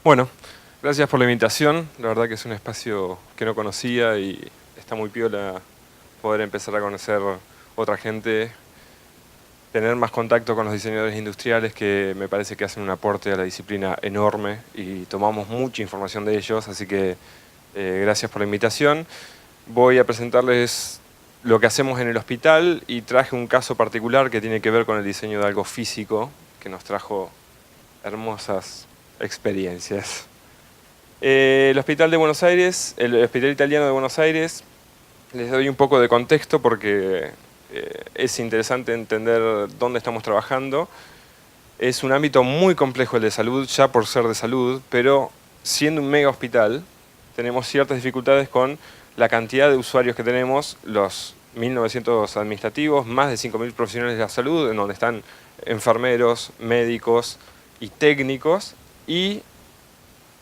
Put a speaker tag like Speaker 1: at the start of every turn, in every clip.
Speaker 1: Bueno, gracias por la invitación. La verdad que es un espacio que no conocía y está muy piola poder empezar a conocer otra gente, tener más contacto con los diseñadores industriales que me parece que hacen un aporte a la disciplina enorme y tomamos mucha información de ellos, así que gracias por la invitación. Voy a presentarles lo que hacemos en el hospital y traje un caso particular que tiene que ver con el diseño de algo físico que nos trajo hermosas experiencias. El Hospital de Buenos Aires, el Hospital Italiano de Buenos Aires, les doy un poco de contexto porque es interesante entender dónde estamos trabajando. Es un ámbito muy complejo el de salud, ya por ser de salud, pero siendo un mega hospital, tenemos ciertas dificultades con la cantidad de usuarios que tenemos, los 1.900 administrativos, más de 5.000 profesionales de la salud, en donde están enfermeros, médicos y técnicos, y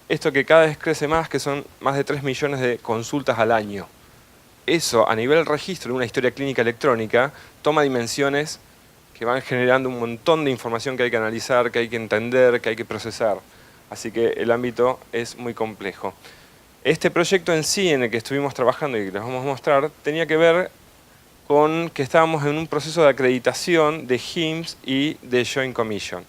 Speaker 1: esto que cada vez crece más, que son más de 3 millones de consultas al año. Eso, a nivel registro de una historia clínica electrónica, toma dimensiones que van generando un montón de información que hay que analizar, que hay que entender, que hay que procesar. Así que el ámbito es muy complejo. Este proyecto en sí, en el que estuvimos trabajando y que les vamos a mostrar, tenía que ver con que estábamos en un proceso de acreditación de HIMSS y de Joint Commission.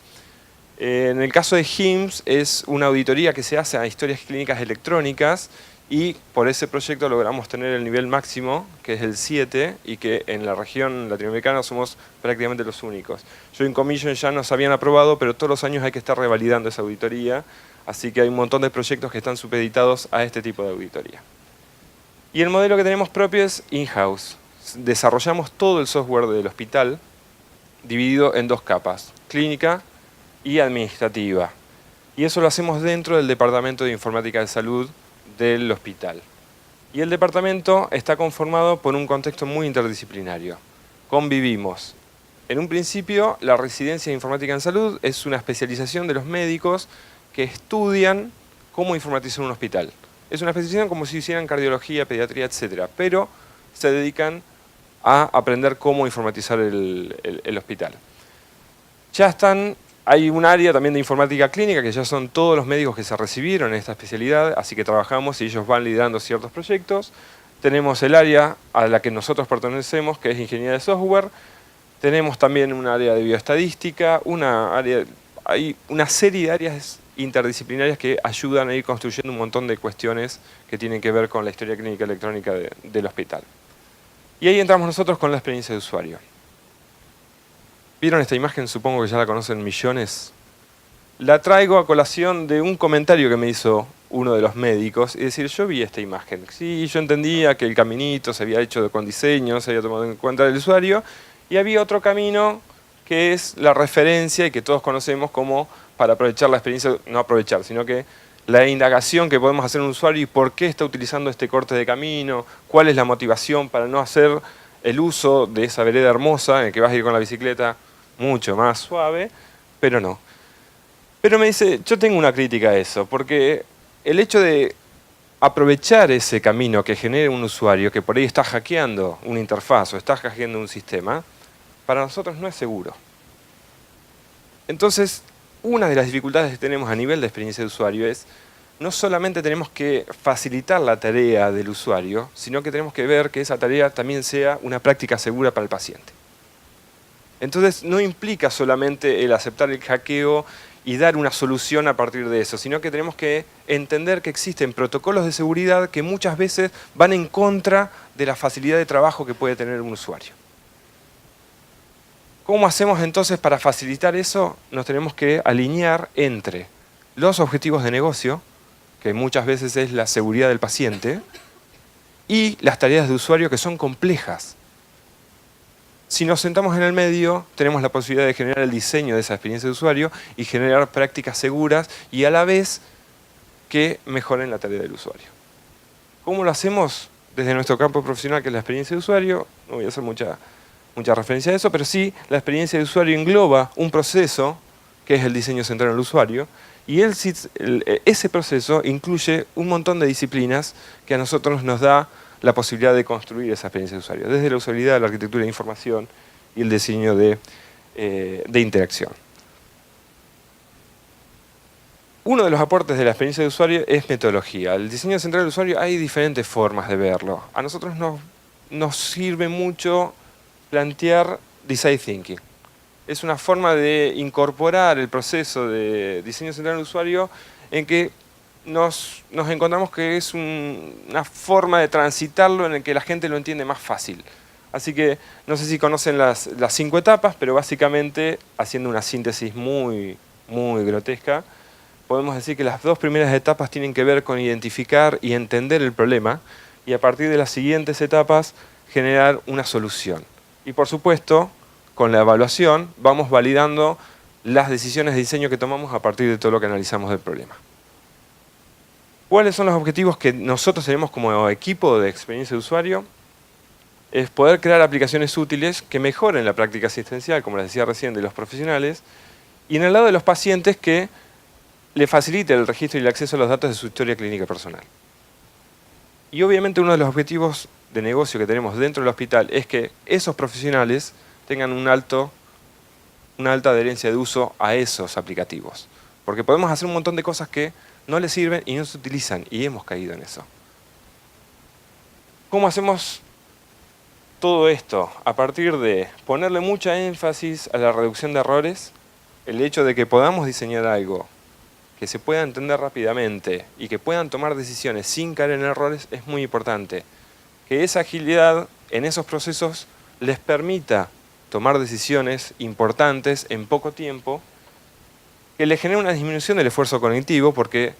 Speaker 1: En el caso de HIMSS es una auditoría que se hace a historias clínicas electrónicas y por ese proyecto logramos tener el nivel máximo, que es el 7, y que en la región latinoamericana somos prácticamente los únicos. Joint Commission ya nos habían aprobado, pero todos los años hay que estar revalidando esa auditoría, así que hay un montón de proyectos que están supeditados a este tipo de auditoría. Y el modelo que tenemos propio es in-house. Desarrollamos todo el software del hospital, dividido en dos capas, clínica y administrativa. Y eso lo hacemos dentro del Departamento de Informática de Salud del hospital. Y el departamento está conformado por un contexto muy interdisciplinario. Convivimos. En un principio, la residencia de informática en salud es una especialización de los médicos que estudian cómo informatizar un hospital. Es una especialización como si hicieran cardiología, pediatría, etc. Pero se dedican a aprender cómo informatizar el hospital. Hay un área también de informática clínica, que ya son todos los médicos que se recibieron en esta especialidad, así que trabajamos y ellos van liderando ciertos proyectos. Tenemos el área a la que nosotros pertenecemos, que es ingeniería de software. Tenemos también un área de bioestadística, hay una serie de áreas interdisciplinarias que ayudan a ir construyendo un montón de cuestiones que tienen que ver con la historia clínica electrónica del hospital. Y ahí entramos nosotros con la experiencia de usuario. ¿Vieron esta imagen? Supongo que ya la conocen millones. La traigo a colación de un comentario que me hizo uno de los médicos. Es decir, yo vi esta imagen. Sí, yo entendía que el caminito se había hecho con diseño, se había tomado en cuenta el usuario. Y había otro camino que es la referencia y que todos conocemos como para aprovechar la experiencia, no aprovechar, sino que la indagación que podemos hacer en un usuario y por qué está utilizando este corte de camino, cuál es la motivación para no hacer el uso de esa vereda hermosa en el que vas a ir con la bicicleta mucho más suave, pero no. Pero me dice, yo tengo una crítica a eso, porque el hecho de aprovechar ese camino que genera un usuario que por ahí está hackeando una interfaz o está hackeando un sistema, para nosotros no es seguro. Entonces, una de las dificultades que tenemos a nivel de experiencia de usuario es, no solamente tenemos que facilitar la tarea del usuario, sino que tenemos que ver que esa tarea también sea una práctica segura para el paciente. Entonces no implica solamente el aceptar el hackeo y dar una solución a partir de eso, sino que tenemos que entender que existen protocolos de seguridad que muchas veces van en contra de la facilidad de trabajo que puede tener un usuario. ¿Cómo hacemos entonces para facilitar eso? Nos tenemos que alinear entre los objetivos de negocio, que muchas veces es la seguridad del paciente, y las tareas de usuario que son complejas. Si nos sentamos en el medio, tenemos la posibilidad de generar el diseño de esa experiencia de usuario y generar prácticas seguras y a la vez que mejoren la tarea del usuario. ¿Cómo lo hacemos? Desde nuestro campo profesional, que es la experiencia de usuario, no voy a hacer mucha referencia a eso, pero sí, la experiencia de usuario engloba un proceso, que es el diseño centrado en el usuario, y ese proceso incluye un montón de disciplinas que a nosotros nos da la posibilidad de construir esa experiencia de usuario, desde la usabilidad, la arquitectura de información y el diseño de interacción. Uno de los aportes de la experiencia de usuario es metodología. El diseño central del usuario hay diferentes formas de verlo. A nosotros nos sirve mucho plantear design thinking. Es una forma de incorporar el proceso de diseño central del usuario en que nos encontramos que es una forma de transitarlo en el que la gente lo entiende más fácil. Así que no sé si conocen las 5 etapas, pero básicamente, haciendo una síntesis muy grotesca, podemos decir que las 2 primeras etapas tienen que ver con identificar y entender el problema y a partir de las siguientes etapas generar una solución. Y por supuesto, con la evaluación vamos validando las decisiones de diseño que tomamos a partir de todo lo que analizamos del problema. ¿Cuáles son los objetivos que nosotros tenemos como equipo de experiencia de usuario? Es poder crear aplicaciones útiles que mejoren la práctica asistencial, como les decía recién, de los profesionales, y en el lado de los pacientes que le facilite el registro y el acceso a los datos de su historia clínica personal. Y obviamente uno de los objetivos de negocio que tenemos dentro del hospital es que esos profesionales tengan una alta adherencia de uso a esos aplicativos. Porque podemos hacer un montón de cosas que no les sirven y no se utilizan, y hemos caído en eso. ¿Cómo hacemos todo esto? A partir de ponerle mucha énfasis a la reducción de errores, el hecho de que podamos diseñar algo que se pueda entender rápidamente y que puedan tomar decisiones sin caer en errores es muy importante. Que esa agilidad en esos procesos les permita tomar decisiones importantes en poco tiempo, que les genere una disminución del esfuerzo cognitivo, porque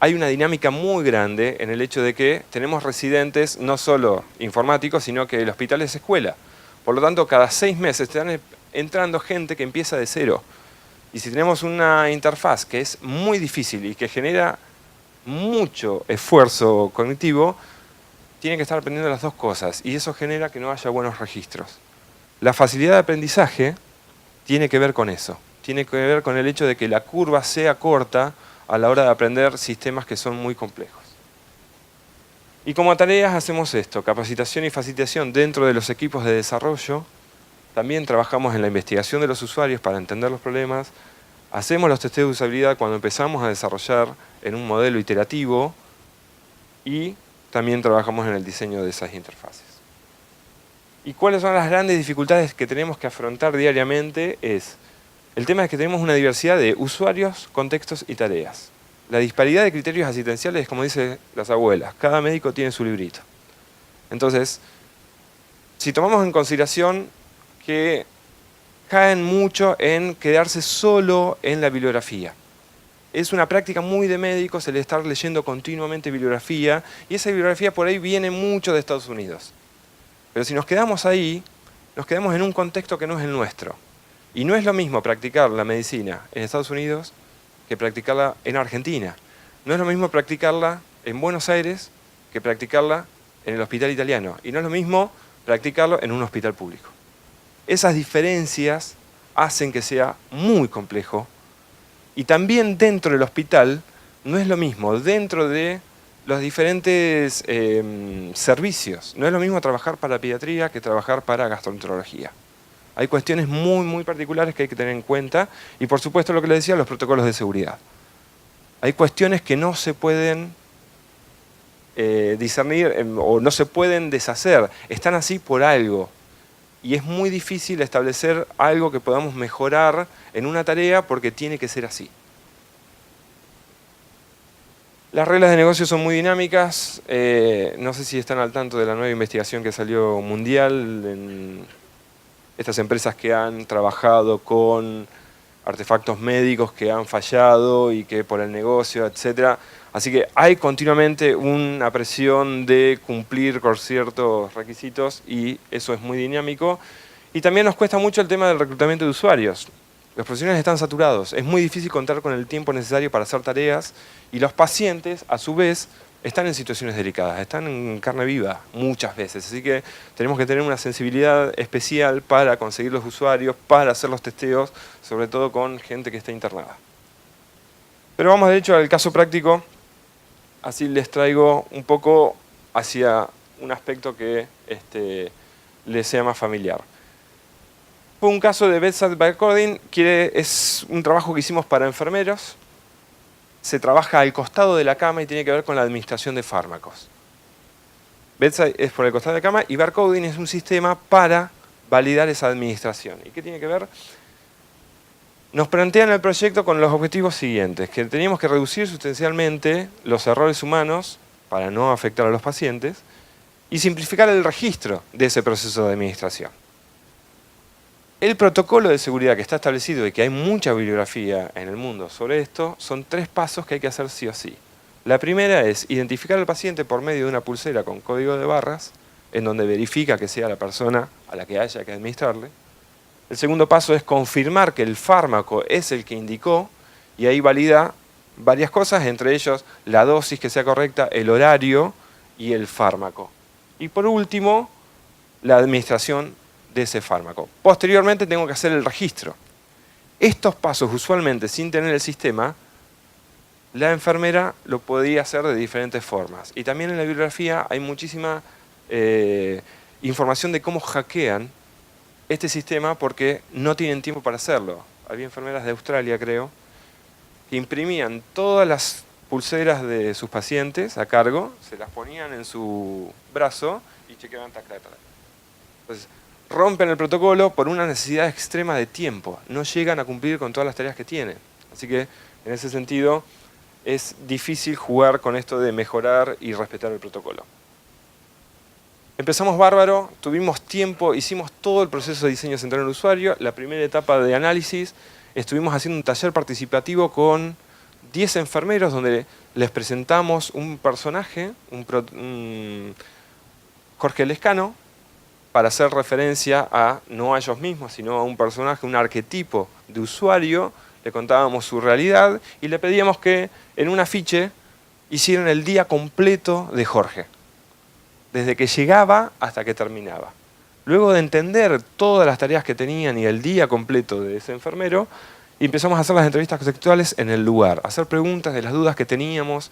Speaker 1: hay una dinámica muy grande en el hecho de que tenemos residentes no solo informáticos, sino que el hospital es escuela. Por lo tanto, cada 6 meses están entrando gente que empieza de cero. Y si tenemos una interfaz que es muy difícil y que genera mucho esfuerzo cognitivo, tienen que estar aprendiendo las 2 cosas y eso genera que no haya buenos registros. La facilidad de aprendizaje tiene que ver con eso. Tiene que ver con el hecho de que la curva sea corta a la hora de aprender sistemas que son muy complejos. Y como tareas hacemos esto, capacitación y facilitación dentro de los equipos de desarrollo. También trabajamos en la investigación de los usuarios para entender los problemas. Hacemos los testeos de usabilidad cuando empezamos a desarrollar en un modelo iterativo. Y también trabajamos en el diseño de esas interfaces. ¿Y cuáles son las grandes dificultades que tenemos que afrontar diariamente? El tema es que tenemos una diversidad de usuarios, contextos y tareas. La disparidad de criterios asistenciales es como dicen las abuelas. Cada médico tiene su librito. Entonces, si tomamos en consideración que caen mucho en quedarse solo en la bibliografía. Es una práctica muy de médicos el estar leyendo continuamente bibliografía, y esa bibliografía por ahí viene mucho de Estados Unidos. Pero si nos quedamos ahí, nos quedamos en un contexto que no es el nuestro. Y no es lo mismo practicar la medicina en Estados Unidos que practicarla en Argentina. No es lo mismo practicarla en Buenos Aires que practicarla en el hospital italiano. Y no es lo mismo practicarlo en un hospital público. Esas diferencias hacen que sea muy complejo. Y también dentro del hospital no es lo mismo, dentro de los diferentes servicios. No es lo mismo trabajar para pediatría que trabajar para gastroenterología. Hay cuestiones muy particulares que hay que tener en cuenta y por supuesto lo que les decía, los protocolos de seguridad. Hay cuestiones que no se pueden discernir o no se pueden deshacer, están así por algo. Y es muy difícil establecer algo que podamos mejorar en una tarea porque tiene que ser así. Las reglas de negocio son muy dinámicas. No sé si están al tanto de la nueva investigación que salió mundial en estas empresas que han trabajado con artefactos médicos que han fallado y que por el negocio, etc. Así que hay continuamente una presión de cumplir con ciertos requisitos y eso es muy dinámico. Y también nos cuesta mucho el tema del reclutamiento de usuarios. Los profesionales están saturados, es muy difícil contar con el tiempo necesario para hacer tareas y los pacientes, a su vez, están en situaciones delicadas, están en carne viva muchas veces. Así que tenemos que tener una sensibilidad especial para conseguir los usuarios, para hacer los testeos, sobre todo con gente que está internada. Pero vamos de hecho al caso práctico. Así les traigo un poco hacia un aspecto que les sea más familiar. Fue un caso de Bedside Barcoding, que es un trabajo que hicimos para enfermeros. se trabaja al costado de la cama y tiene que ver con la administración de fármacos. Bedside es por el costado de la cama y Barcoding es un sistema para validar esa administración. ¿Y qué tiene que ver? Nos plantean el proyecto con los objetivos siguientes, que teníamos que reducir sustancialmente los errores humanos para no afectar a los pacientes y simplificar el registro de ese proceso de administración. El protocolo de seguridad que está establecido y que hay mucha bibliografía en el mundo sobre esto, son 3 pasos que hay que hacer sí o sí. La primera es identificar al paciente por medio de una pulsera con código de barras, en donde verifica que sea la persona a la que haya que administrarle. El segundo paso es confirmar que el fármaco es el que indicó, y ahí valida varias cosas, entre ellos la dosis que sea correcta, el horario y el fármaco. Y por último, la administración de ese fármaco. Posteriormente tengo que hacer el registro. Estos pasos, usualmente sin tener el sistema, la enfermera lo podía hacer de diferentes formas. Y también en la bibliografía hay muchísima información de cómo hackean este sistema porque no tienen tiempo para hacerlo. Había enfermeras de Australia, creo, que imprimían todas las pulseras de sus pacientes a cargo, se las ponían en su brazo y chequeaban tac, tac, tac. Entonces, rompen el protocolo por una necesidad extrema de tiempo. No llegan a cumplir con todas las tareas que tienen. Así que, en ese sentido, es difícil jugar con esto de mejorar y respetar el protocolo. Empezamos bárbaro, tuvimos tiempo, hicimos todo el proceso de diseño centrado en el usuario. La primera etapa de análisis, estuvimos haciendo un taller participativo con 10 enfermeros donde les presentamos un personaje, Jorge Lescano, para hacer referencia a, no a ellos mismos, sino a un personaje, un arquetipo de usuario. Le contábamos su realidad y le pedíamos que en un afiche hicieran el día completo de Jorge, desde que llegaba hasta que terminaba. Luego de entender todas las tareas que tenían y el día completo de ese enfermero, empezamos a hacer las entrevistas contextuales en el lugar, a hacer preguntas de las dudas que teníamos,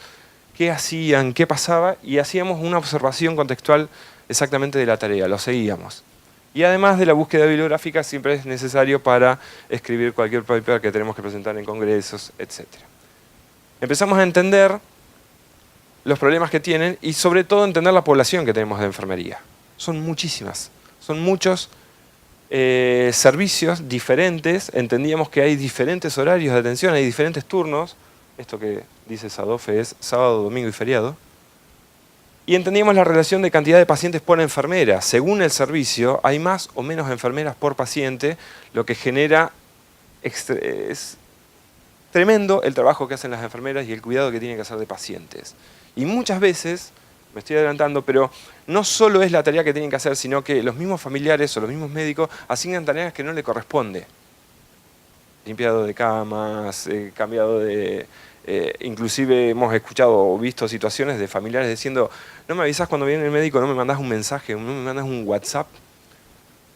Speaker 1: qué hacían, qué pasaba, y hacíamos una observación contextual exactamente de la tarea, lo seguíamos. Y además de la búsqueda bibliográfica, siempre es necesario para escribir cualquier paper que tenemos que presentar en congresos, etc. Empezamos a entender los problemas que tienen y sobre todo entender la población que tenemos de enfermería. Son muchísimas, son muchos servicios diferentes, entendíamos que hay diferentes horarios de atención, hay diferentes turnos, esto que dice Sadofe es sábado, domingo y feriado, y entendíamos la relación de cantidad de pacientes por enfermera. Según el servicio, hay más o menos enfermeras por paciente, lo que genera es tremendo el trabajo que hacen las enfermeras y el cuidado que tienen que hacer de pacientes. Y muchas veces, me estoy adelantando, pero no solo es la tarea que tienen que hacer, sino que los mismos familiares o los mismos médicos asignan tareas que no le corresponde. Limpiado de camas, cambiado de... inclusive hemos escuchado o visto situaciones de familiares diciendo no me avisas cuando viene el médico, no me mandas un mensaje, no me mandas un WhatsApp.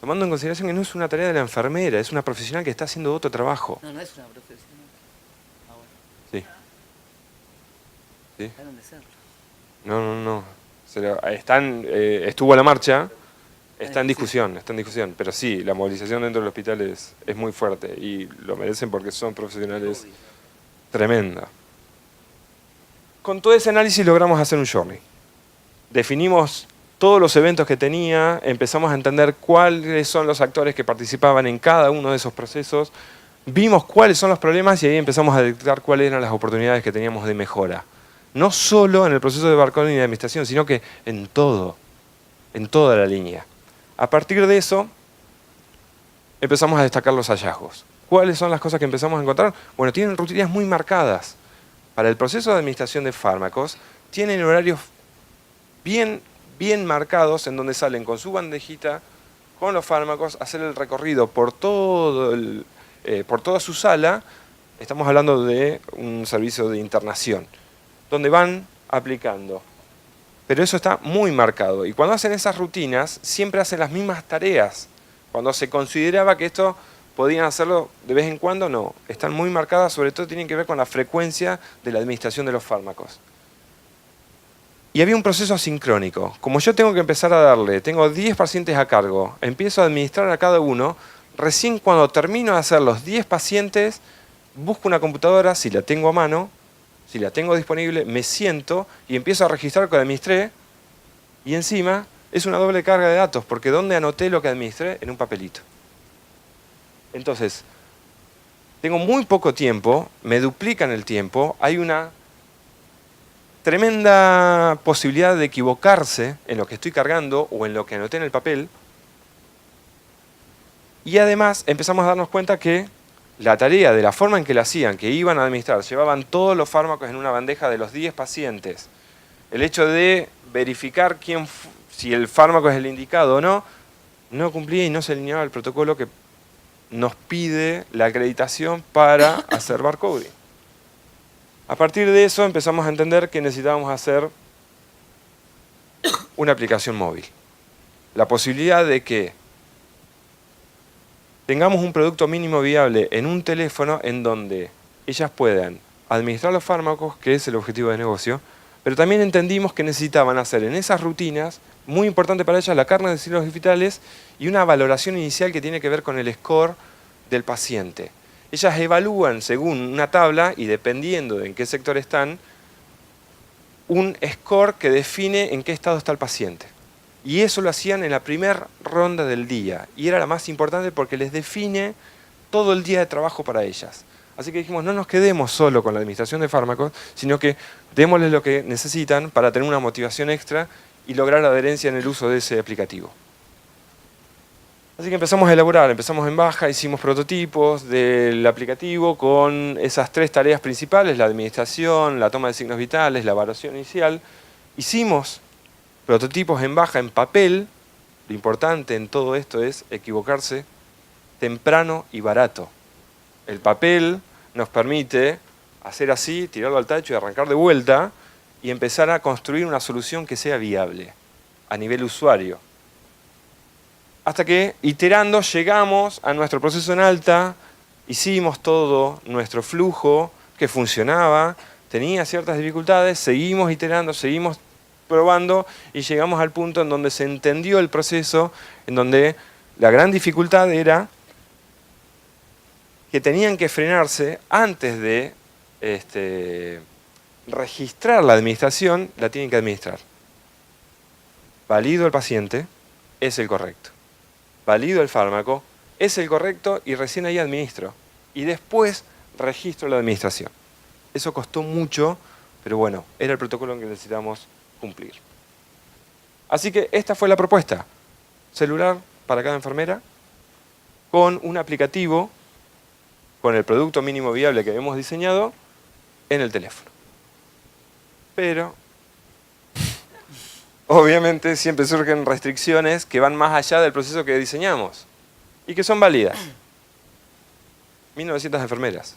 Speaker 1: Tomando en consideración que no es una tarea de la enfermera, es una profesional que está haciendo otro trabajo.
Speaker 2: No, no es una profesional. Ah, bueno.
Speaker 1: Sí. ¿Sí?
Speaker 2: Dejaron de serlo.
Speaker 1: No. Estuvo a la marcha, está en discusión, pero sí, la movilización dentro del hospital es muy fuerte y lo merecen porque son profesionales tremenda. Con todo ese análisis logramos hacer un journey. Definimos todos los eventos que tenía, empezamos a entender cuáles son los actores que participaban en cada uno de esos procesos, vimos cuáles son los problemas y ahí empezamos a detectar cuáles eran las oportunidades que teníamos de mejora. No solo en el proceso de Barcoding y de administración, sino que en todo, en toda la línea. A partir de eso, empezamos a destacar los hallazgos. ¿Cuáles son las cosas que empezamos a encontrar? Bueno, tienen rutinas muy marcadas. Para el proceso de administración de fármacos, tienen horarios bien marcados en donde salen con su bandejita, con los fármacos, hacer el recorrido por toda su sala. Estamos hablando de un servicio de internación, donde van aplicando. Pero eso está muy marcado. Y cuando hacen esas rutinas, siempre hacen las mismas tareas. Cuando se consideraba que esto podían hacerlo de vez en cuando, no. Están muy marcadas, sobre todo tienen que ver con la frecuencia de la administración de los fármacos. Y había un proceso asincrónico. Como yo tengo que empezar a darle, tengo 10 pacientes a cargo, empiezo a administrar a cada uno, recién cuando termino de hacer los 10 pacientes, busco una computadora, si la tengo a mano, si la tengo disponible, me siento y empiezo a registrar lo que administré, y encima es una doble carga de datos, porque ¿dónde anoté lo que administré? En un papelito. Entonces, tengo muy poco tiempo, me duplican el tiempo, hay una tremenda posibilidad de equivocarse en lo que estoy cargando o en lo que anoté en el papel. Y además empezamos a darnos cuenta que la tarea, de la forma en que la hacían, que iban a administrar, llevaban todos los fármacos en una bandeja de los 10 pacientes. El hecho de verificar si el fármaco es el indicado o no, no cumplía y no se alineaba el protocolo que nos pide la acreditación para hacer barcoding. A partir de eso empezamos a entender que necesitábamos hacer una aplicación móvil. La posibilidad de que tengamos un producto mínimo viable en un teléfono en donde ellas puedan administrar los fármacos, que es el objetivo de negocio, pero también entendimos que necesitaban hacer en esas rutinas, muy importante para ellas, la carga de signos vitales y una valoración inicial que tiene que ver con el score del paciente. Ellas evalúan según una tabla y dependiendo de en qué sector están, un score que define en qué estado está el paciente. Y eso lo hacían en la primera ronda del día. Y era la más importante porque les define todo el día de trabajo para ellas. Así que dijimos, no nos quedemos solo con la administración de fármacos, sino que démosles lo que necesitan para tener una motivación extra y lograr adherencia en el uso de ese aplicativo. Así que empezamos a elaborar, empezamos en baja, hicimos prototipos del aplicativo con esas 3 tareas principales, la administración, la toma de signos vitales, la evaluación inicial. Hicimos prototipos en baja, en papel. Lo importante en todo esto es equivocarse temprano y barato. El papel nos permite hacer así, tirarlo al tacho y arrancar de vuelta y empezar a construir una solución que sea viable a nivel usuario. Hasta que, iterando, llegamos a nuestro proceso en alta, hicimos todo nuestro flujo que funcionaba, tenía ciertas dificultades, seguimos iterando, seguimos probando y llegamos al punto en donde se entendió el proceso, en donde la gran dificultad era que tenían que frenarse antes de registrar la administración, la tienen que administrar. Valido el paciente, es el correcto. Valido el fármaco, es el correcto y recién ahí administro. Y después registro la administración. Eso costó mucho, pero bueno, era el protocolo en que necesitamos cumplir. Así que esta fue la propuesta. Celular para cada enfermera, con un aplicativo, con el producto mínimo viable que habíamos diseñado, en el teléfono. Pero obviamente siempre surgen restricciones que van más allá del proceso que diseñamos y que son válidas. 1900 enfermeras.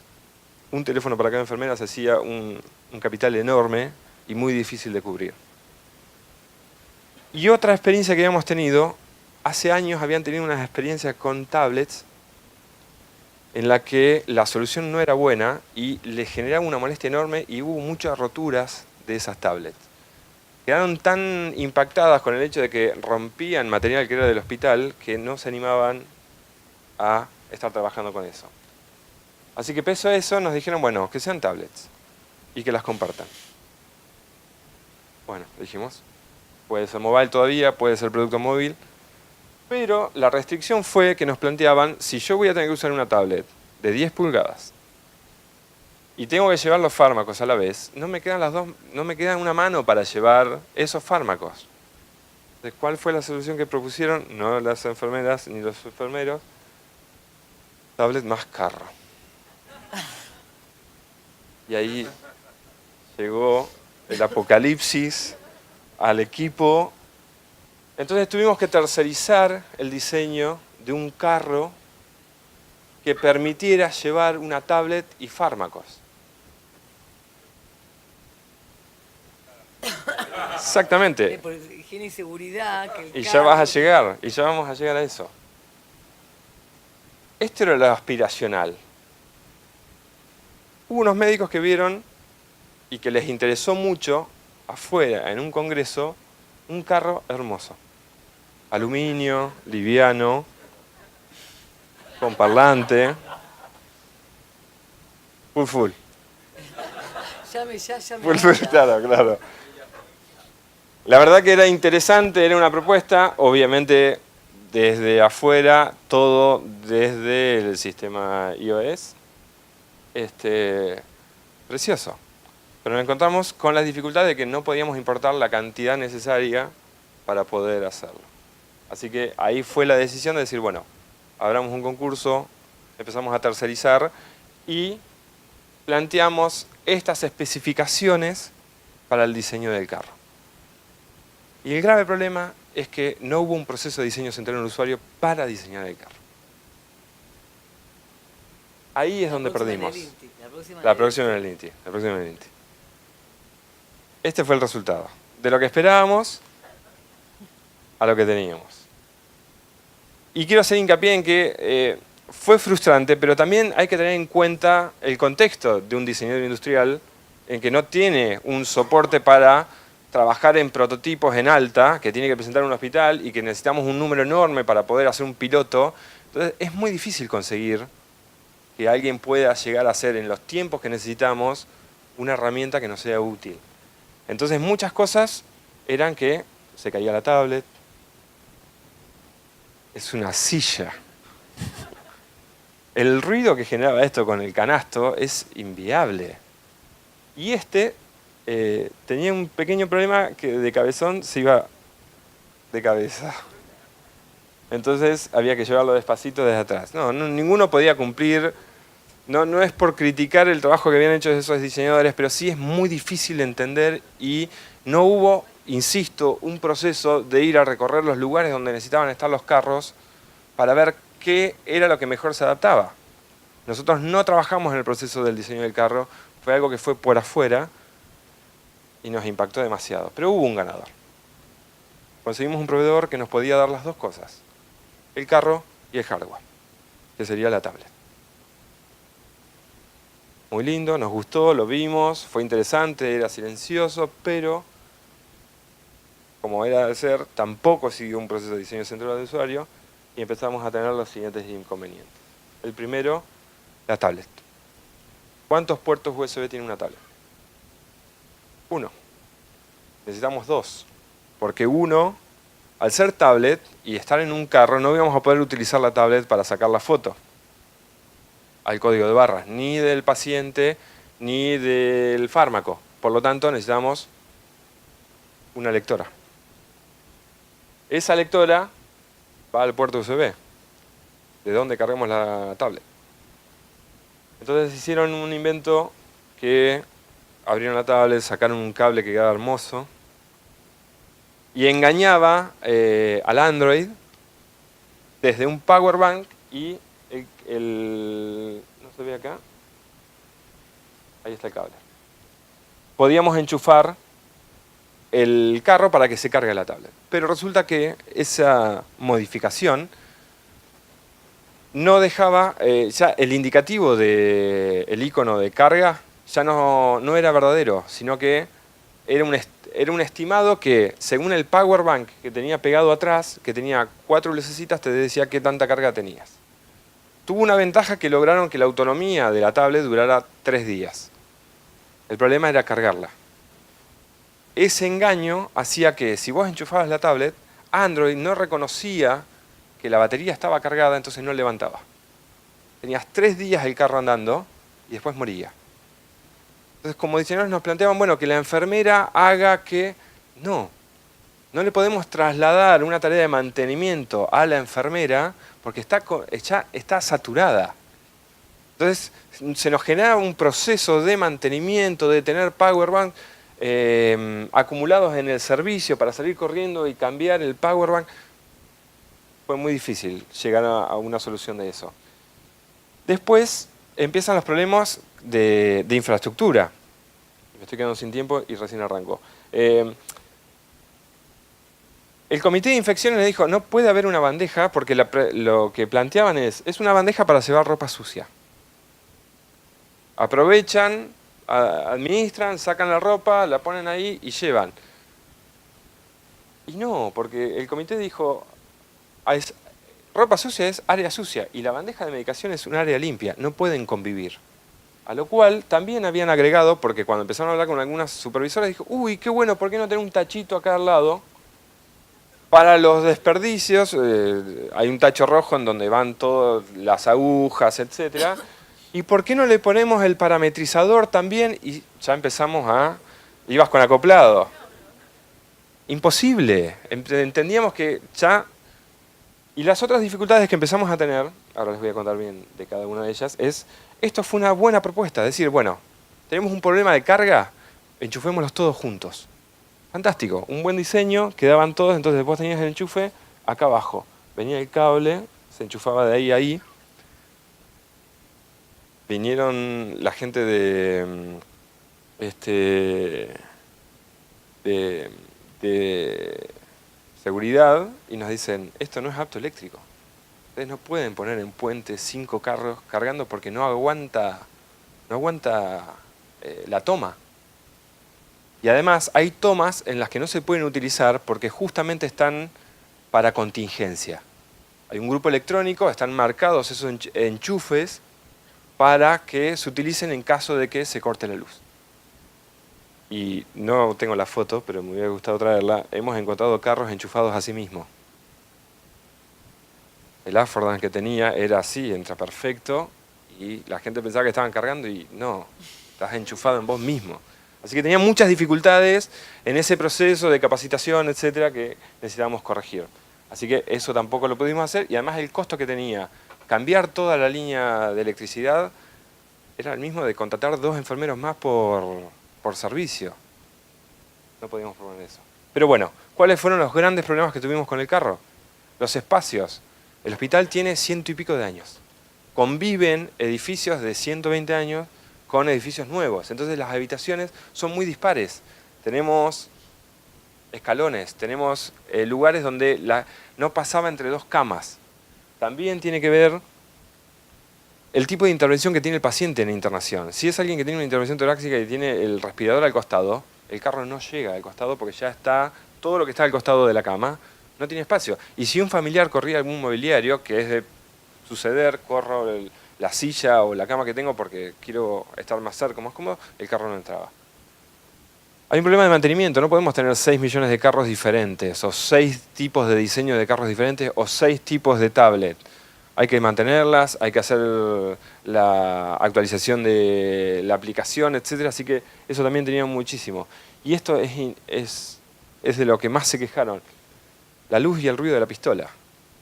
Speaker 1: Un teléfono para cada enfermera se hacía un capital enorme y muy difícil de cubrir. Y otra experiencia que habíamos tenido, hace años habían tenido unas experiencias con tablets en la que la solución no era buena y les generaba una molestia enorme y hubo muchas roturas de esas tablets. Quedaron tan impactadas con el hecho de que rompían material que era del hospital que no se animaban a estar trabajando con eso. Así que pese a eso nos dijeron, bueno, que sean tablets y que las compartan. Bueno, dijimos, puede ser mobile todavía, puede ser producto móvil, pero la restricción fue que nos planteaban, si yo voy a tener que usar una tablet de 10 pulgadas y tengo que llevar los fármacos a la vez, no me queda una mano para llevar esos fármacos. Entonces, ¿cuál fue la solución que propusieron? No las enfermeras ni los enfermeros. Tablet más carro. Y ahí llegó el apocalipsis al equipo. Entonces tuvimos que tercerizar el diseño de un carro que permitiera llevar una tablet y fármacos. Exactamente.
Speaker 2: Por higiene y seguridad.
Speaker 1: Y ya vas a llegar, y ya vamos a llegar a eso. Esto era lo aspiracional. Hubo unos médicos que vieron y que les interesó mucho, afuera, en un congreso, un carro hermoso. Aluminio, liviano, con parlante, full.
Speaker 2: Llame ya, llame
Speaker 1: Claro, claro. La verdad que era interesante, era una propuesta, obviamente desde afuera, todo desde el sistema iOS. Precioso. Pero nos encontramos con la dificultad de que no podíamos importar la cantidad necesaria para poder hacerlo. Así que ahí fue la decisión de decir, bueno, abramos un concurso, empezamos a tercerizar y planteamos estas especificaciones para el diseño del carro. Y el grave problema es que no hubo un proceso de diseño centrado en el usuario para diseñar el carro. Ahí es donde perdimos. La próxima en el INTI. Este fue el resultado. De lo que esperábamos a lo que teníamos. Y quiero hacer hincapié en que fue frustrante, pero también hay que tener en cuenta el contexto de un diseñador industrial en que no tiene un soporte para trabajar en prototipos en alta, que tiene que presentar en un hospital y que necesitamos un número enorme para poder hacer un piloto. Entonces es muy difícil conseguir que alguien pueda llegar a hacer en los tiempos que necesitamos una herramienta que nos sea útil. Entonces muchas cosas eran que se caía la tablet, es una silla. El ruido que generaba esto con el canasto es inviable. Y tenía un pequeño problema que de cabezón se iba de cabeza. Entonces había que llevarlo despacito desde atrás. Ninguno podía cumplir. No es por criticar el trabajo que habían hecho esos diseñadores, pero sí es muy difícil de entender y no hubo, insisto, un proceso de ir a recorrer los lugares donde necesitaban estar los carros para ver qué era lo que mejor se adaptaba. Nosotros no trabajamos en el proceso del diseño del carro, fue algo que fue por afuera y nos impactó demasiado. Pero hubo un ganador. Conseguimos un proveedor que nos podía dar las dos cosas, el carro y el hardware, que sería la tablet. Muy lindo, nos gustó, lo vimos, fue interesante, era silencioso, pero como era de ser, tampoco siguió un proceso de diseño centrado del usuario y empezamos a tener los siguientes inconvenientes. El primero, la tablet. ¿Cuántos puertos USB tiene una tablet? 1. Necesitamos 2, porque 1, al ser tablet y estar en un carro, no íbamos a poder utilizar la tablet para sacar la foto al código de barras, ni del paciente, ni del fármaco. Por lo tanto, necesitamos una lectora. Esa lectora va al puerto USB, de donde cargamos la tablet. Entonces hicieron un invento que abrieron la tablet, sacaron un cable que quedaba hermoso y engañaba al Android desde un power bank y no se ve acá, ahí está el cable. Podíamos enchufar el carro para que se cargue la tablet. Pero resulta que esa modificación no dejaba, ya el indicativo del icono de carga ya no era verdadero, sino que era un estimado que, según el power bank que tenía pegado atrás, que tenía 4 lucecitas, te decía qué tanta carga tenías. Tuvo una ventaja que lograron que la autonomía de la tablet durara 3 días. El problema era cargarla. Ese engaño hacía que si vos enchufabas la tablet, Android no reconocía que la batería estaba cargada, entonces no levantaba. Tenías 3 días el carro andando y después moría. Entonces, como diseñadores nos planteaban, bueno, que la enfermera haga que... No le podemos trasladar una tarea de mantenimiento a la enfermera porque ya está saturada. Entonces, se nos genera un proceso de mantenimiento, de tener power bank acumulados en el servicio para salir corriendo y cambiar el power bank. Fue muy difícil llegar a una solución de eso. Después empiezan los problemas de infraestructura. Me estoy quedando sin tiempo y recién arranco. El comité de infecciones le dijo, no puede haber una bandeja porque lo que planteaban es una bandeja para llevar ropa sucia. Aprovechan, administran, sacan la ropa, la ponen ahí y llevan. Y no, porque el comité dijo, ropa sucia es área sucia y la bandeja de medicación es un área limpia, no pueden convivir. A lo cual también habían agregado, porque cuando empezaron a hablar con algunas supervisoras, dijo, uy, qué bueno, ¿por qué no tener un tachito acá al lado? Para los desperdicios, hay un tacho rojo en donde van todas las agujas, etc. ¿Y por qué no le ponemos el parametrizador también? Y ya empezamos a... Ibas con acoplado. Imposible. Entendíamos que ya... Y las otras dificultades que empezamos a tener, ahora les voy a contar bien de cada una de ellas, es, esto fue una buena propuesta. Es decir, bueno, tenemos un problema de carga, enchufémoslos todos juntos. Fantástico, un buen diseño, quedaban todos, entonces vos tenías el enchufe acá abajo. Venía el cable, se enchufaba de ahí a ahí. Vinieron la gente de seguridad y nos dicen, esto no es apto eléctrico. Ustedes no pueden poner en puente 5 carros cargando porque no aguanta la toma. Y además hay tomas en las que no se pueden utilizar porque justamente están para contingencia. Hay un grupo electrónico, están marcados esos enchufes para que se utilicen en caso de que se corte la luz. Y no tengo la foto, pero me hubiera gustado traerla. Hemos encontrado carros enchufados a sí mismos. El Affordan que tenía era así, entra perfecto, y la gente pensaba que estaban cargando y no, estás enchufado en vos mismo. Así que tenía muchas dificultades en ese proceso de capacitación, etcétera, que necesitábamos corregir. Así que eso tampoco lo pudimos hacer, y además el costo que tenía cambiar toda la línea de electricidad era el mismo de contratar 2 enfermeros más por servicio. No podíamos proponer eso. Pero bueno, ¿cuáles fueron los grandes problemas que tuvimos con el carro? Los espacios. El hospital tiene 100 y pico de años. Conviven edificios de 120 años con edificios nuevos. Entonces las habitaciones son muy dispares. Tenemos escalones, tenemos lugares donde no pasaba entre 2 camas. También tiene que ver el tipo de intervención que tiene el paciente en la internación. Si es alguien que tiene una intervención torácica y tiene el respirador al costado, el carro no llega al costado porque ya está, todo lo que está al costado de la cama no tiene espacio. Y si un familiar corría algún mobiliario, que es de suceder, corro la silla o la cama que tengo porque quiero estar más cerca, más cómodo, el carro no entraba. Hay un problema de mantenimiento, no podemos tener 6 millones de carros diferentes, o 6 tipos de diseño de carros diferentes, o 6 tipos de tablet. Hay que mantenerlas, hay que hacer la actualización de la aplicación, etc. Así que eso también tenía muchísimo. Y esto es de lo que más se quejaron. La luz y el ruido de la pistola.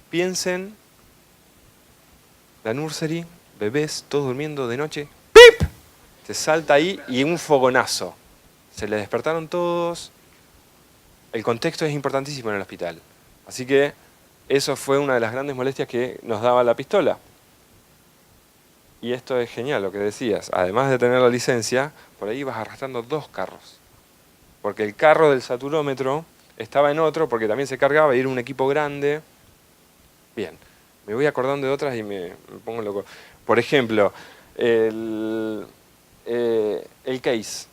Speaker 1: Piensen, la nursery, bebés, todos durmiendo de noche. ¡Pip! Se salta ahí y un fogonazo. Se les despertaron todos. El contexto es importantísimo en el hospital. Así que eso fue una de las grandes molestias que nos daba la pistola. Y esto es genial, lo que decías. Además de tener la licencia, por ahí ibas arrastrando 2 carros. Porque el carro del saturómetro estaba en otro, porque también se cargaba y era un equipo grande. Bien, me voy acordando de otras y me pongo loco. Por ejemplo, el case.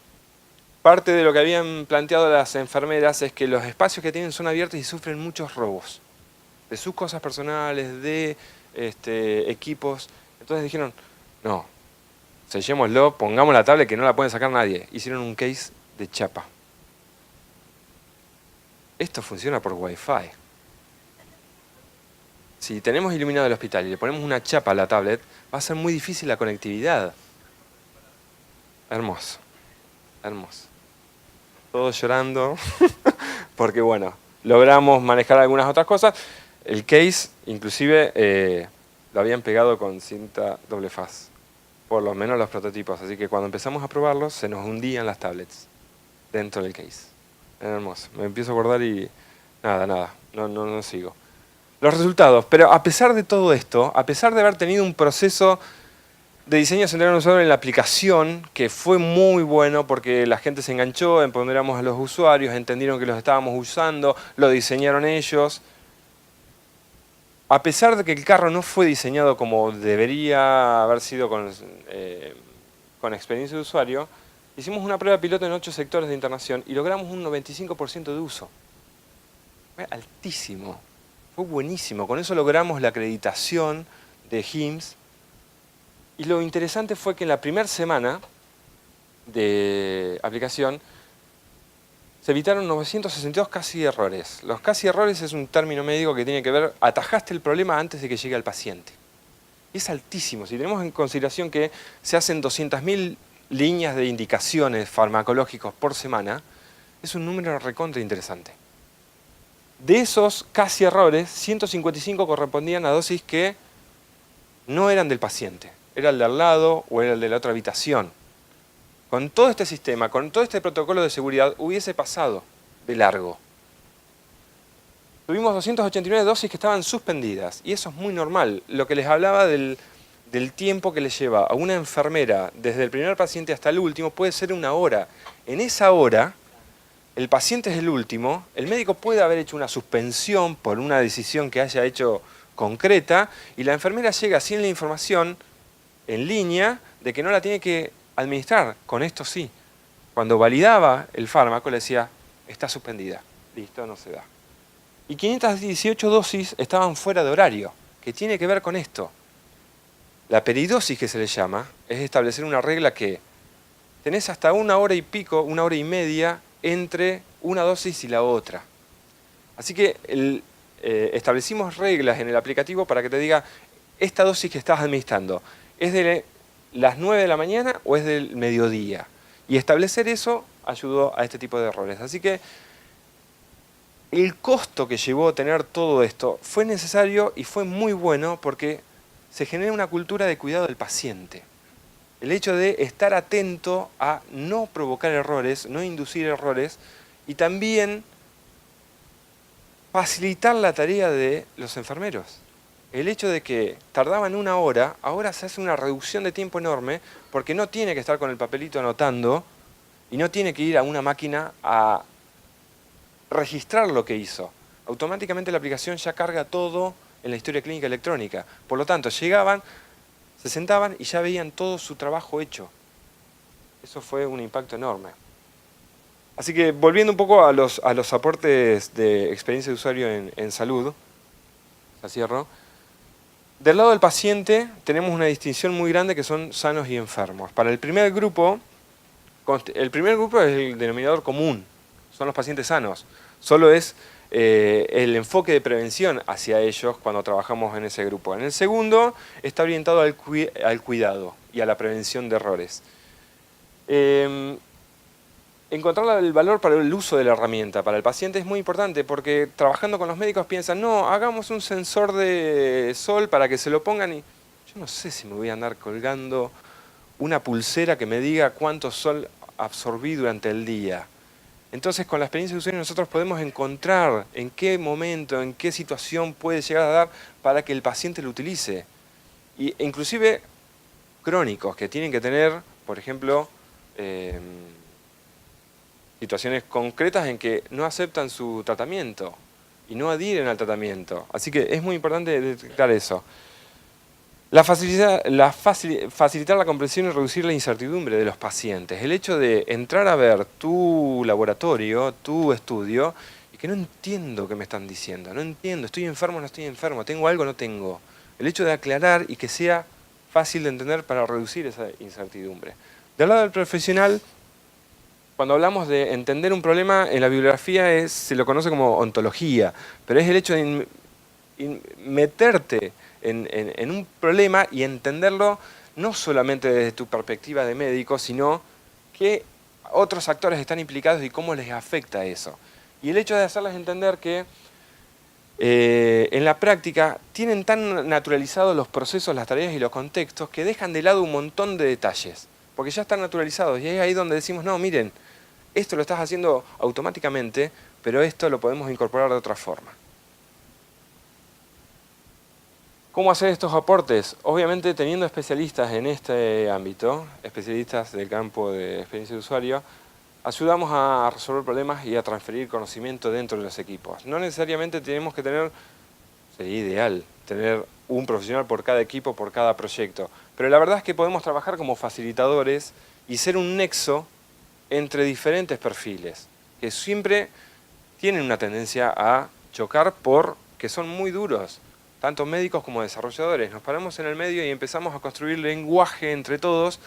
Speaker 1: Parte de lo que habían planteado las enfermeras es que los espacios que tienen son abiertos y sufren muchos robos. De sus cosas personales, de equipos. Entonces dijeron, no, sellémoslo, pongamos la tablet que no la puede sacar nadie. Hicieron un case de chapa. Esto funciona por Wi-Fi. Si tenemos iluminado el hospital y le ponemos una chapa a la tablet, va a ser muy difícil la conectividad. Hermoso, hermoso. Todos llorando, porque bueno, logramos manejar algunas otras cosas. El case, inclusive, lo habían pegado con cinta doble faz, por lo menos los prototipos. Así que cuando empezamos a probarlos, se nos hundían las tablets dentro del case. Era hermoso. Me empiezo a acordar y nada, no sigo. Los resultados. Pero a pesar de todo esto, a pesar de haber tenido un proceso de diseño centrado en el usuario en la aplicación, que fue muy bueno porque la gente se enganchó, empoderamos a los usuarios, entendieron que los estábamos usando, lo diseñaron ellos. A pesar de que el carro no fue diseñado como debería haber sido con experiencia de usuario, hicimos una prueba piloto en 8 sectores de internación y logramos un 95% de uso. Fue altísimo, fue buenísimo. Con eso logramos la acreditación de HIMSS Y lo interesante fue que en la primera semana de aplicación se evitaron 962 casi errores. Los casi errores es un término médico que tiene que ver, atajaste el problema antes de que llegue al paciente. Y es altísimo. Si tenemos en consideración que se hacen 200.000 líneas de indicaciones farmacológicos por semana, es un número recontra interesante. De esos casi errores, 155 correspondían a dosis que no eran del paciente. Era el de al lado o era el de la otra habitación. Con todo este sistema, con todo este protocolo de seguridad, hubiese pasado de largo. Tuvimos 289 dosis que estaban suspendidas, y eso es muy normal. Lo que les hablaba del tiempo que le lleva a una enfermera desde el primer paciente hasta el último puede ser una hora. En esa hora, el paciente es el último, el médico puede haber hecho una suspensión por una decisión que haya hecho concreta, y la enfermera llega sin la información en línea de que no la tiene que administrar. Con esto sí. Cuando validaba el fármaco le decía, está suspendida. Listo, no se da. Y 518 dosis estaban fuera de horario, que tiene que ver con esto. La peridosis, que se le llama, es establecer una regla que tenés hasta una hora y pico, una hora y media, entre una dosis y la otra. Así que establecimos reglas en el aplicativo para que te diga, esta dosis que estás administrando, ¿es de las 9 de la mañana o es del mediodía? Y establecer eso ayudó a este tipo de errores. Así que el costo que llevó a tener todo esto fue necesario y fue muy bueno porque se genera una cultura de cuidado del paciente. El hecho de estar atento a no provocar errores, no inducir errores, y también facilitar la tarea de los enfermeros. El hecho de que tardaban una hora, ahora se hace una reducción de tiempo enorme porque no tiene que estar con el papelito anotando y no tiene que ir a una máquina a registrar lo que hizo. Automáticamente la aplicación ya carga todo en la historia clínica electrónica. Por lo tanto, llegaban, se sentaban y ya veían todo su trabajo hecho. Eso fue un impacto enorme. Así que volviendo un poco a los aportes de experiencia de usuario en salud, ya cierro. Del lado del paciente tenemos una distinción muy grande que son sanos y enfermos. Para el primer grupo es el denominador común, son los pacientes sanos. Solo es el enfoque de prevención hacia ellos cuando trabajamos en ese grupo. En el segundo está orientado al cuidado y a la prevención de errores. Encontrar el valor para el uso de la herramienta para el paciente es muy importante porque trabajando con los médicos piensan, no, hagamos un sensor de sol para que se lo pongan y yo no sé si me voy a andar colgando una pulsera que me diga cuánto sol absorbí durante el día. Entonces con la experiencia de usuario nosotros podemos encontrar en qué momento, en qué situación puede llegar a dar para que el paciente lo utilice. E inclusive crónicos que tienen que tener, por ejemplo, situaciones concretas en que no aceptan su tratamiento y no adhieren al tratamiento. Así que es muy importante detectar eso. Facilitar la comprensión y reducir la incertidumbre de los pacientes. El hecho de entrar a ver tu laboratorio, tu estudio, y que no entiendo qué me están diciendo, no entiendo, estoy enfermo o no estoy enfermo, tengo algo o no tengo. El hecho de aclarar y que sea fácil de entender para reducir esa incertidumbre. Del lado del profesional, cuando hablamos de entender un problema, en la bibliografía se lo conoce como ontología, pero es el hecho de meterte en un problema y entenderlo no solamente desde tu perspectiva de médico, sino qué otros actores están implicados y cómo les afecta eso. Y el hecho de hacerles entender que en la práctica tienen tan naturalizados los procesos, las tareas y los contextos que dejan de lado un montón de detalles, porque ya están naturalizados y es ahí donde decimos, no, miren, esto lo estás haciendo automáticamente, pero esto lo podemos incorporar de otra forma. ¿Cómo hacer estos aportes? Obviamente teniendo especialistas en este ámbito, especialistas del campo de experiencia de usuario, ayudamos a resolver problemas y a transferir conocimiento dentro de los equipos. No necesariamente tenemos que tener, sería ideal, tener un profesional por cada equipo, por cada proyecto, pero la verdad es que podemos trabajar como facilitadores y ser un nexo entre diferentes perfiles, que siempre tienen una tendencia a chocar porque son muy duros. tanto médicos como desarrolladores. Nos paramos en el medio y empezamos a construir lenguaje entre todos,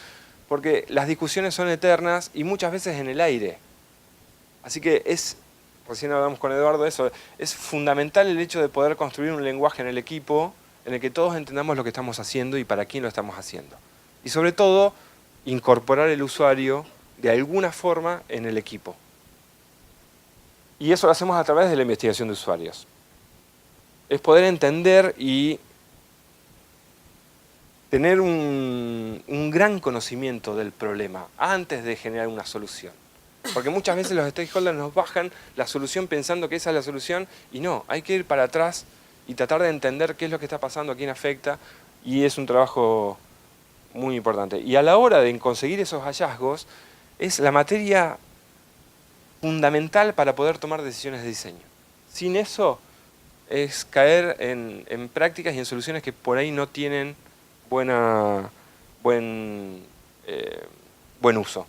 Speaker 1: porque las discusiones son eternas y muchas veces en el aire. Así que recién hablamos con Eduardo de eso, es fundamental el hecho de poder construir un lenguaje en el equipo en el que todos entendamos lo que estamos haciendo y para quién lo estamos haciendo. Y sobre todo, incorporar el usuario de alguna forma en el equipo. Y eso lo hacemos a través de la investigación de usuarios. Es poder entender y tener un gran conocimiento del problema antes de generar una solución. Porque muchas veces los stakeholders nos bajan la solución pensando que esa es la solución y no, hay que ir para atrás y tratar de entender qué es lo que está pasando, a quién afecta, y es un trabajo muy importante. Y a la hora de conseguir esos hallazgos, es la materia fundamental para poder tomar decisiones de diseño. Sin eso es caer en prácticas y en soluciones que por ahí no tienen buen uso.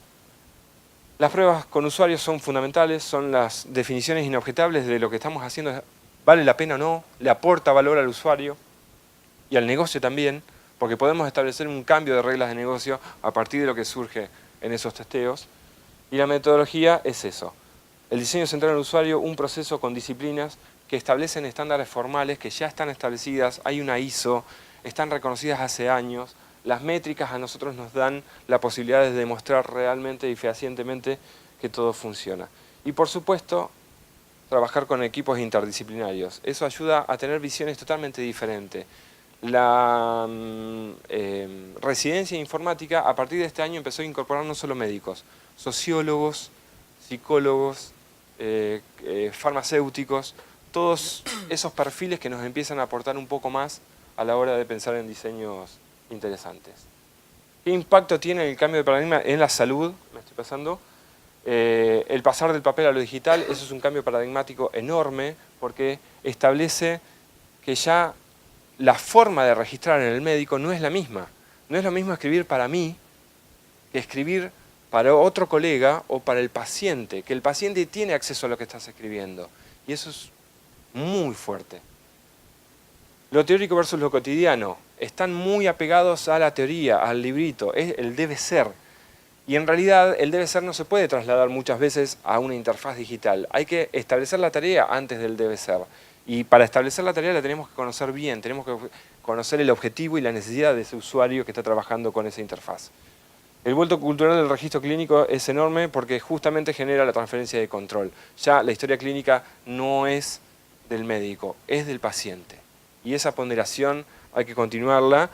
Speaker 1: Las pruebas con usuarios son fundamentales, son las definiciones inobjetables de lo que estamos haciendo, vale la pena o no, le aporta valor al usuario y al negocio también, porque podemos establecer un cambio de reglas de negocio a partir de lo que surge en esos testeos. Y la metodología es eso. El diseño centrado en el usuario, un proceso con disciplinas que establecen estándares formales que ya están establecidas, hay una ISO, están reconocidas hace años. Las métricas a nosotros nos dan la posibilidad de demostrar realmente y fehacientemente que todo funciona. Y por supuesto, trabajar con equipos interdisciplinarios. Eso ayuda a tener visiones totalmente diferentes. La residencia informática a partir de este año empezó a incorporar no solo médicos, sociólogos, psicólogos, farmacéuticos, todos esos perfiles que nos empiezan a aportar un poco más a la hora de pensar en diseños interesantes. ¿Qué impacto tiene el cambio de paradigma en la salud? Me estoy pasando. El pasar del papel a lo digital, eso es un cambio paradigmático enorme porque establece que ya la forma de registrar en el médico no es la misma. No es lo mismo escribir para mí que escribir para otro colega o para el paciente, que el paciente tiene acceso a lo que estás escribiendo. Y eso es muy fuerte. Lo teórico versus lo cotidiano. Están muy apegados a la teoría, al librito, es el debe ser. Y en realidad el debe ser no se puede trasladar muchas veces a una interfaz digital. Hay que establecer la tarea antes del debe ser. Y para establecer la tarea la tenemos que conocer bien, tenemos que conocer el objetivo y la necesidad de ese usuario que está trabajando con esa interfaz. El vuelto cultural del registro clínico es enorme porque justamente genera la transferencia de control. Ya la historia clínica no es del médico, es del paciente. Y esa ponderación hay que continuarla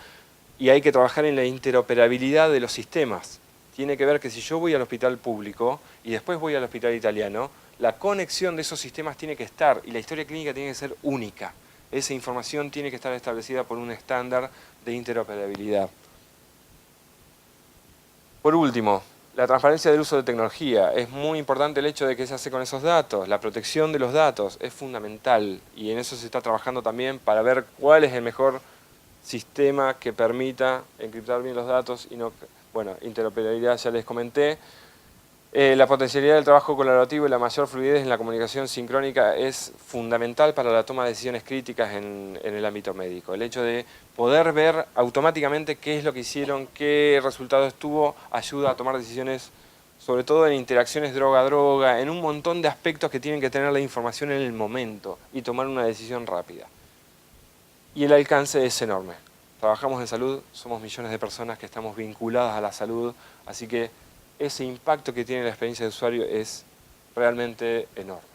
Speaker 1: y hay que trabajar en la interoperabilidad de los sistemas. Tiene que ver que si yo voy al hospital público y después voy al hospital italiano, la conexión de esos sistemas tiene que estar y la historia clínica tiene que ser única. Esa información tiene que estar establecida por un estándar de interoperabilidad. Por último, la transparencia del uso de tecnología. Es muy importante el hecho de qué se hace con esos datos. La protección de los datos es fundamental y en eso se está trabajando también para ver cuál es el mejor sistema que permita encriptar bien los datos y no... Bueno, interoperabilidad ya les comenté. La potencialidad del trabajo colaborativo y la mayor fluidez en la comunicación sincrónica es fundamental para la toma de decisiones críticas en el ámbito médico. El hecho de poder ver automáticamente qué es lo que hicieron, qué resultado estuvo, ayuda a tomar decisiones, sobre todo en interacciones droga-droga, en un montón de aspectos que tienen que tener la información en el momento y tomar una decisión rápida. Y el alcance es enorme. Trabajamos en salud, somos millones de personas que estamos vinculadas a la salud, así que ese impacto que tiene la experiencia de usuario es realmente enorme.